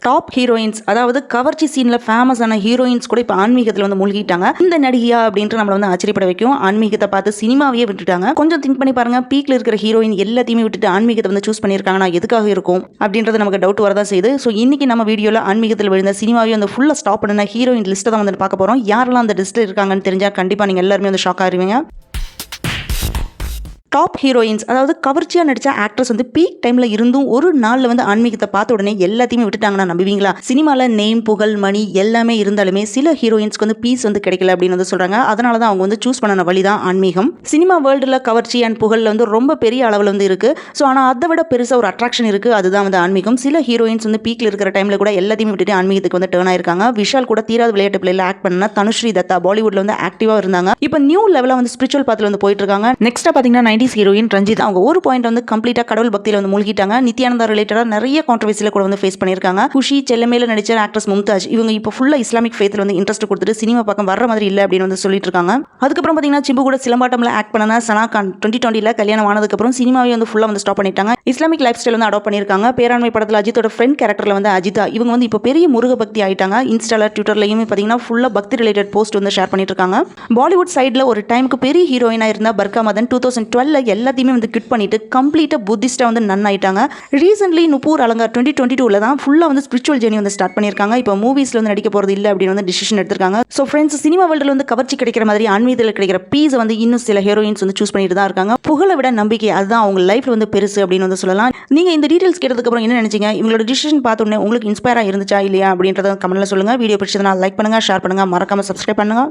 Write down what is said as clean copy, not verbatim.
Top heroines, அதாவது கவர்ச்சி சீன்ல ஃபேமஸான ஹீரோயின்ஸ் கூட இப்போ ஆன்மீகத்தில் வந்து மூழ்கிட்டாங்க. இந்த நடிகையா அப்படின்ட்டு நம்மளை வந்து ஆச்சரியப்பட வைக்கும். ஆன்மீகத்தை பார்த்து சினிமாவையே விட்டுட்டாங்க. கொஞ்சம் திங்க் பண்ணி பாருங்க, பீக்ல இருக்கிற ஹீரோயின் எல்லாத்தையுமே விட்டுட்டு ஆன்மீகத்தை வந்து சூஸ் பண்ணியிருக்காங்கன்னா எதுக்காக இருக்கும் அப்படின்றது நமக்கு டவுட் வரதான் செய்யுது. ஸோ இன்னைக்கு நம்ம வீடியோவில் ஆன்மீகத்தில் விழுந்த சினிமாவே வந்து ஃபுல்லாக ஸ்டாப் பண்ணின ஹீரோயின் லிஸ்ட்டை தான் வந்து பார்க்க போகிறோம். யாரெல்லாம் அந்த லிஸ்ட்டில் இருக்காங்கன்னு தெரிஞ்சால் கண்டிப்பாக நீங்கள் எல்லாருமே வந்து ஷாக் ஆகிருவீங்க. டாப் ஹீரோயின்ஸ், அதாவது கவர்ச்சியாக நடித்த ஆக்ட்ரஸ் வந்து பீக் டைமில் இருந்தும் ஒரு நாளில் வந்து ஆன்மீகத்தை பார்த்த உடனே எல்லாத்தையுமே விட்டுட்டாங்கன்னா நம்புவீங்களா? சினிமாவில் நேம், புகழ், மணி எல்லாமே இருந்தாலுமே சில ஹீரோயின்ஸ்க்கு வந்து பீஸ் வந்து கிடைக்கல அப்படின்னு வந்து சொல்கிறாங்க. அதனால தான் அவங்க வந்து சூஸ் பண்ண வழி தான் ஆன்மீகம். சினிமா வேர்ல்டில் கவர்ச்சி அண்ட் புகழில் வந்து ரொம்ப பெரிய அளவில் வந்து இருக்குது. ஸோ ஆனால் அதை விட பெருசாக ஒரு அட்ராக்ஷன் இருக்குது, அதுதான் வந்து ஆன்மீகம். சில ஹீரோயின்ஸ் வந்து பீக்கில் இருக்கிற டைமில் கூட எல்லாத்தையுமே விட்டுட்டு ஆன்மீகத்துக்கு வந்து டேர்ன் ஆயிருக்காங்க. விஷால் கூட தீராத விளையாட்டு பிள்ளைல ஆக்ட் பண்ண தனுஸ்ரீ தத்தா பாலிவுட்ல வந்து ஆக்டிவாக இருந்தாங்க. இப்போ நியூ லெவலில் வந்து ஸ்பிரிச்சுவல் பாத்தில் வந்து போயிட்டு இருக்காங்க. நெக்ஸ்ட்டாக பார்த்தீங்கன்னா ஹீரோயின் ரஞ்சித், அவங்க ஒரு பாயிண்ட் வந்து கம்ப்ளீட்டா கடவுள் பக்தியில வந்து மூழ்கிட்டாங்க. நித்யானந்தா ரிலேட்டடா நிறைய கான்ட்ரோவர்சியில கூட வந்து ஃபேஸ் பண்ணிருக்காங்க. குஷி, செல்லமேல நடிச்ச ஆக்ட்ரஸ் மும்தாஜ், இவங்க இப்போ ஃபுல்லா இஸ்லாமிக் ஃபேத்ல வந்து இன்ட்ரெஸ்ட் கொடுத்துட்டு சினிமா பக்கம் வர்ற மாதிரி இல்ல அப்படின்னு வந்து சொல்லிட்டு இருக்காங்க. அதுக்கப்புறம் பாத்தீங்கன்னா சிம்பு கூட சிலம்பாட்டம்ல ஆக்ட் பண்ணன சனா கான் 2020ல கல்யாணம் ஆனதுக்கு அப்புறம் சினிமாவே வந்து ஃபுல்லா வந்து ஸ்டாப் பண்ணிட்டாங்க. இஸ்லாமிக் லைஃப் ஸ்டைல் வந்து அடாப்ட் பண்ணிருக்காங்க. பேராண்மை படத்துல அஜித்தோட ஃப்ரெண்ட் கேரக்டர்ல வந்து அஜிதா, இவங்க வந்து இப்போ பெரிய முருக பக்தி ஆயிட்டாங்க. இன்ஸ்டால, ட்விட்டர்லயுமே பாத்தீங்கன்னா ஃபுல்லா பக்தி ரிலேட்டட் போஸ்ட் வந்து ஷேர் பண்ணிட்டு இருக்காங்க. பாலிவுட் சைட்ல ஒரு டைமுக்கு பெரிய ஹீரோயினா இருந்த பர்கா மதன் 2012ல எல்லாத்தையுமே வந்து கிட் பண்ணிட்டு கம்ப்ளீட்டா புத்திஸ்டா வந்து நன் ஆயிட்டாங்க. ரீசென்ட்லி நுபூர் அலங்கார் 2022ல தான் ஃபுல்லா வந்து ஸ்பிரிச்சுவல் ஜர்னி வந்து ஸ்டார்ட் பண்ணிருக்காங்க. இப்போ மூவிஸ்ல வந்து நடிக்க போறது இல்ல அப்படின்னு வந்து டிசிஷன் எடுத்திருக்காங்க. சோ ஃப்ரெண்ட்ஸ், சினிமா வேர்ல்ட்ல வந்து கவர்ச்சி கிடைக்கிற மாதிரி ஆன்மீகத்தில் கிடைக்கிற பீஸ் வந்து இன்னும் சில ஹீரோயின்ஸ் வந்து சூஸ் பண்ணிட்டு தான் இருக்காங்க. புகழை விட நம்பிக்கை, அதுதான் அவங்க லைஃப்ல வந்து பெருசு அப்படின்னு வந்து சொல்லலாம். நீங்க இந்த டீடைல்ஸ் கேட்டதுக்கு அப்புறம் என்ன நினைச்சீங்க? இவங்களோட டிசிஷன் பார்த்த உடனே உங்களுக்கு இன்ஸ்பயரா இருந்துச்சா இல்லையா அப்படின்றத கமெண்ட்ல சொல்லுங்க. வீடியோ பிடிச்சதுனா லைக் பண்ணுங்க, ஷேர் பண்ணுங்க, மறக்காம சப்ஸ்கிரைப் பண்ணுங்க.